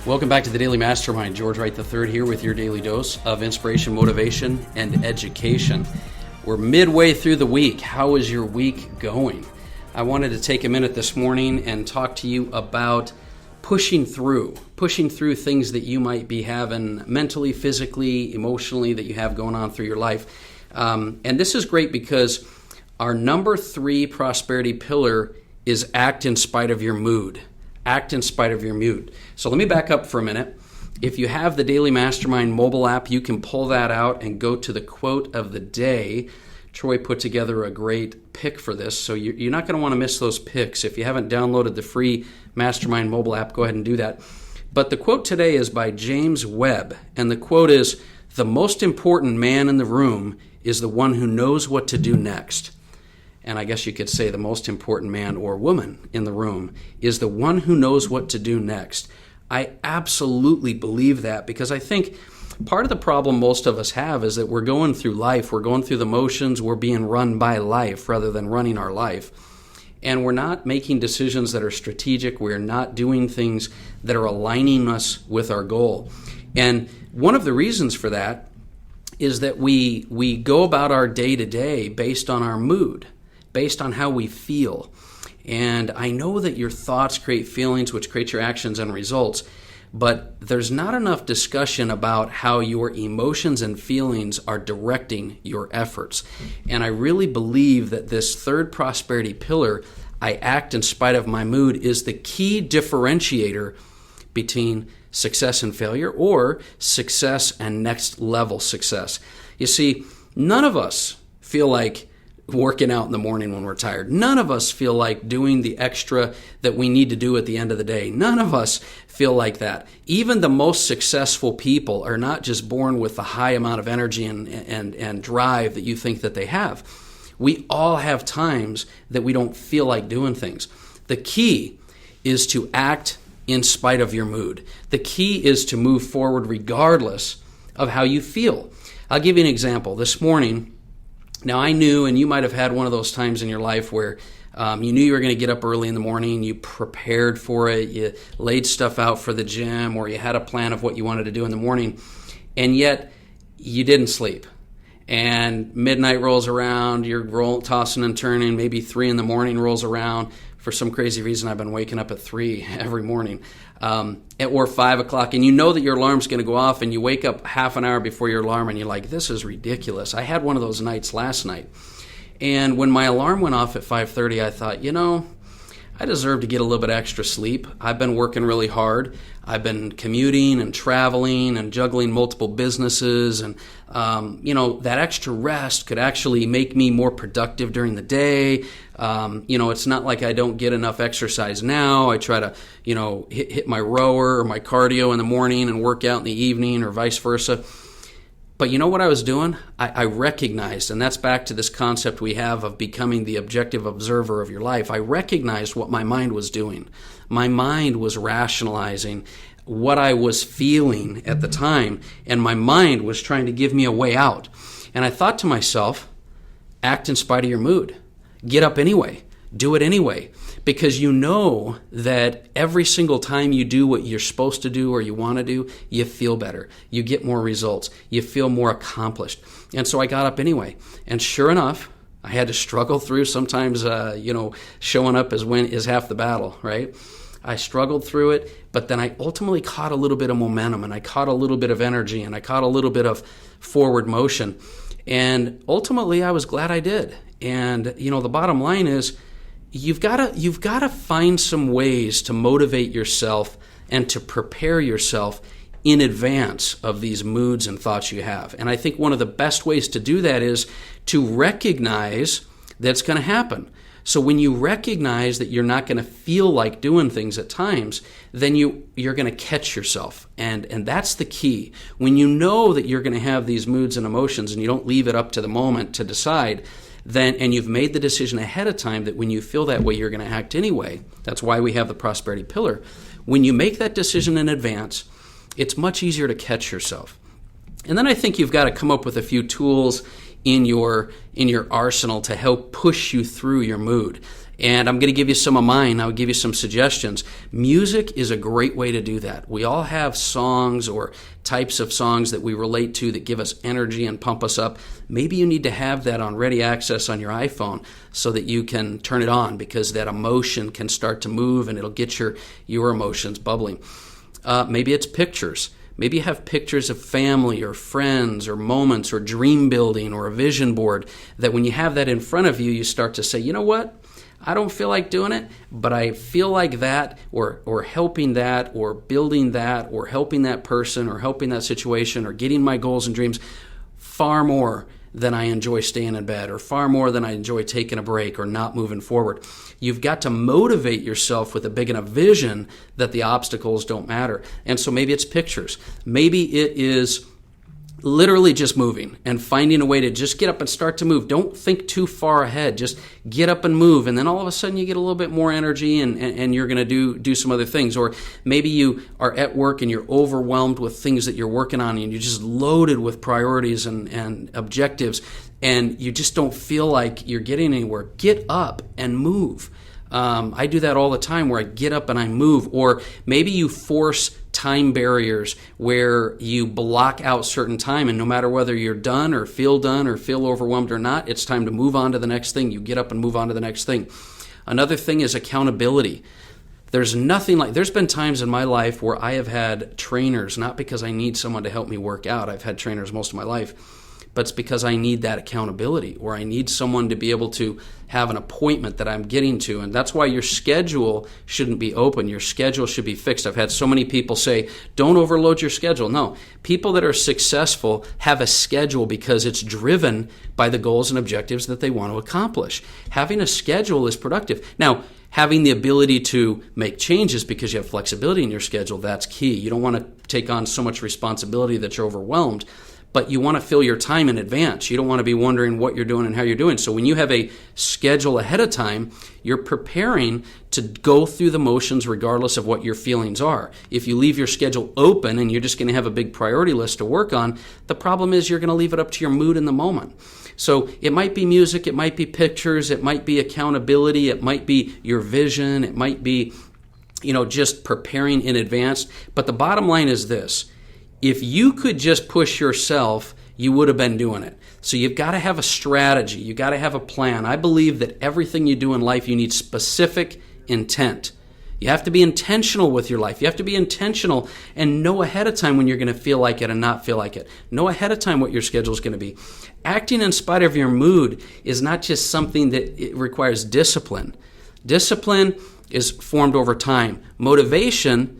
Welcome back to the Daily Mastermind. George Wright III here with your daily dose of inspiration, motivation, and education. We're midway through the week. How is your week going? I wanted to take a minute this morning and talk to you about pushing through things that you might be having mentally, physically, emotionally that you have going on through your life. And this is great because our number 3 prosperity pillar is act in spite of your mood. Act in spite of your mood. So let me back up for a minute. If you have the Daily Mastermind mobile app, you can pull that out and go to the quote of the day. Troy put together a great pick for this, so you're not going to want to miss those picks. If you haven't downloaded the free Mastermind mobile app, go ahead and do that. But the quote today is by James Webb, and the quote is, "The most important man in the room is the one who knows what to do next." And I guess you could say the most important man or woman in the room is the one who knows what to do next. I absolutely believe that, because I think part of the problem most of us have is that we're going through life, we're going through the motions, we're being run by life rather than running our life. And we're not making decisions that are strategic, we're not doing things that are aligning us with our goal. And one of the reasons for that is that we go about our day-to-day based on our mood, based on how we feel. And I know that your thoughts create feelings, which create your actions and results, but there's not enough discussion about how your emotions and feelings are directing your efforts. And I really believe that this third prosperity pillar, I act in spite of my mood, is the key differentiator between success and failure, or success and next level success. You see, none of us feel like working out in the morning when we're tired. None of us feel like doing the extra that we need to do at the end of the day. None of us feel like that. Even the most successful people are not just born with the high amount of energy and drive that you think that they have. We all have times that we don't feel like doing things. The key is to act in spite of your mood. The key is to move forward regardless of how you feel. I'll give you an example. This morning, now I knew, and you might have had one of those times in your life where you knew you were going to get up early in the morning, you prepared for it, you laid stuff out for the gym, or you had a plan of what you wanted to do in the morning, and yet you didn't sleep. And midnight rolls around, you're tossing and turning, maybe 3 in the morning rolls around. For some crazy reason, I've been waking up at 3 every morning, or 5 o'clock, and you know that your alarm's going to go off, and you wake up half an hour before your alarm, and you're like, this is ridiculous. I had one of those nights last night, and when my alarm went off at 5:30, I thought, I deserve to get a little bit extra sleep. I've been working really hard. I've been commuting and traveling and juggling multiple businesses, and that extra rest could actually make me more productive during the day. It's not like I don't get enough exercise now. I try to, hit my rower or my cardio in the morning and work out in the evening, or vice versa. But you know what I was doing? I recognized, and that's back to this concept we have of becoming the objective observer of your life. I recognized what my mind was doing. My mind was rationalizing what I was feeling at the time, and my mind was trying to give me a way out. And I thought to myself, act in spite of your mood. Get up anyway. Do it anyway. Because you know that every single time you do what you're supposed to do or you want to do, you feel better. You get more results. You feel more accomplished. And so I got up anyway. And sure enough, I had to struggle through. Sometimes, showing up is half the battle, right? I struggled through it, but then I ultimately caught a little bit of momentum, and I caught a little bit of energy, and I caught a little bit of forward motion. And ultimately, I was glad I did. And, the bottom line is, you've got to find some ways to motivate yourself and to prepare yourself in advance of these moods and thoughts you have. And I think one of the best ways to do that is to recognize that's going to happen. So when you recognize that you're not going to feel like doing things at times, then you're going to catch yourself. And that's the key. When you know that you're going to have these moods and emotions and you don't leave it up to the moment to decide, and you've made the decision ahead of time that when you feel that way, you're going to act anyway. That's why we have the prosperity pillar. When you make that decision in advance, it's much easier to catch yourself. And then I think you've got to come up with a few tools in your arsenal to help push you through your mood. And I'm going to give you some of mine. I'll give you some suggestions. Music is a great way to do that. We all have songs or types of songs that we relate to that give us energy and pump us up. Maybe you need to have that on ready access on your iPhone so that you can turn it on, because that emotion can start to move and it'll get your emotions bubbling. Maybe it's pictures. Maybe you have pictures of family or friends or moments or dream building or a vision board that when you have that in front of you, you start to say, you know what? I don't feel like doing it, but I feel like that or helping that or building that or helping that person or helping that situation or getting my goals and dreams far more than I enjoy staying in bed, or far more than I enjoy taking a break or not moving forward. You've got to motivate yourself with a big enough vision that the obstacles don't matter. And so maybe it's pictures. Maybe it is literally just moving and finding a way to just get up and start to move. Don't think too far ahead. Just get up and move. And then all of a sudden you get a little bit more energy and you're going to do some other things. Or maybe you are at work and you're overwhelmed with things that you're working on and you're just loaded with priorities and objectives and you just don't feel like you're getting anywhere. Get up and move. I do that all the time where I get up and I move. Or maybe you force time barriers where you block out certain time, and no matter whether you're done or feel overwhelmed or not, it's time to move on to the next thing. You get up and move on to the next thing. Another thing is accountability. There's been times in my life where I have had trainers, not because I need someone to help me work out. I've had trainers most of my life. But it's because I need that accountability, or I need someone to be able to have an appointment that I'm getting to. And that's why your schedule shouldn't be open. Your schedule should be fixed. I've had so many people say, don't overload your schedule. No, people that are successful have a schedule because it's driven by the goals and objectives that they want to accomplish. Having a schedule is productive. Now, having the ability to make changes because you have flexibility in your schedule, that's key. You don't want to take on so much responsibility that you're overwhelmed. But you want to fill your time in advance. You don't want to be wondering what you're doing and how you're doing. So when you have a schedule ahead of time, you're preparing to go through the motions regardless of what your feelings are. If you leave your schedule open and you're just going to have a big priority list to work on, the problem is you're going to leave it up to your mood in the moment. So it might be music, it might be pictures, it might be accountability, it might be your vision, it might be, just preparing in advance. But the bottom line is this. If you could just push yourself, you would have been doing it. So you've got to have a strategy. You've got to have a plan. I believe that everything you do in life, you need specific intent. You have to be intentional with your life. You have to be intentional and know ahead of time when you're going to feel like it and not feel like it. Know ahead of time what your schedule is going to be. Acting in spite of your mood is not just something that it requires discipline. Discipline is formed over time. Motivation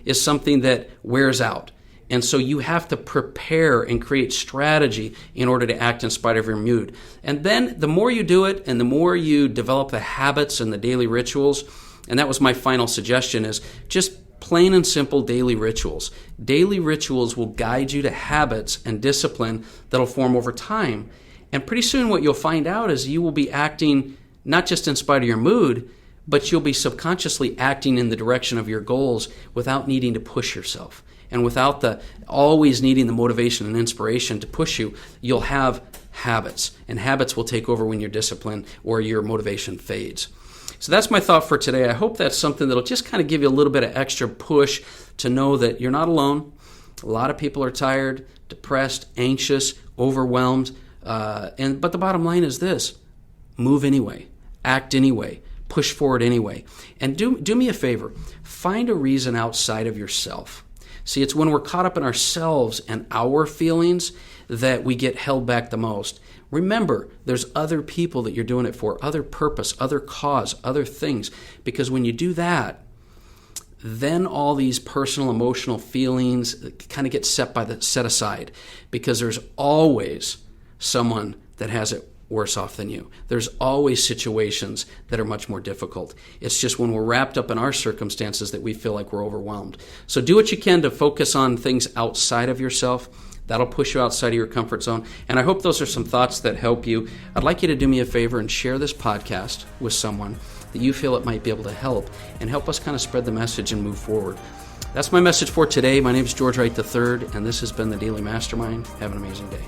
is something that wears out. And so you have to prepare and create strategy in order to act in spite of your mood. And then the more you do it and the more you develop the habits and the daily rituals, and that was my final suggestion, is just plain and simple daily rituals. Daily rituals will guide you to habits and discipline that'll form over time. And pretty soon what you'll find out is you will be acting not just in spite of your mood, but you'll be subconsciously acting in the direction of your goals without needing to push yourself. And without always needing the motivation and inspiration to push you, you'll have habits. And habits will take over when your discipline or your motivation fades. So that's my thought for today. I hope that's something that'll just kind of give you a little bit of extra push to know that you're not alone. A lot of people are tired, depressed, anxious, overwhelmed. But the bottom line is this: move anyway, act anyway. Push forward anyway. And do me a favor. Find a reason outside of yourself. See, it's when we're caught up in ourselves and our feelings that we get held back the most. Remember, there's other people that you're doing it for, other purpose, other cause, other things. Because when you do that, then all these personal, emotional feelings kind of get set aside. Because there's always someone that has it worse off than you. There's always situations that are much more difficult. It's just when we're wrapped up in our circumstances that we feel like we're overwhelmed. So do what you can to focus on things outside of yourself. That'll push you outside of your comfort zone. And I hope those are some thoughts that help you. I'd like you to do me a favor and share this podcast with someone that you feel it might be able to help and help us kind of spread the message and move forward. That's my message for today. My name is George Wright III, and this has been the Daily Mastermind. Have an amazing day.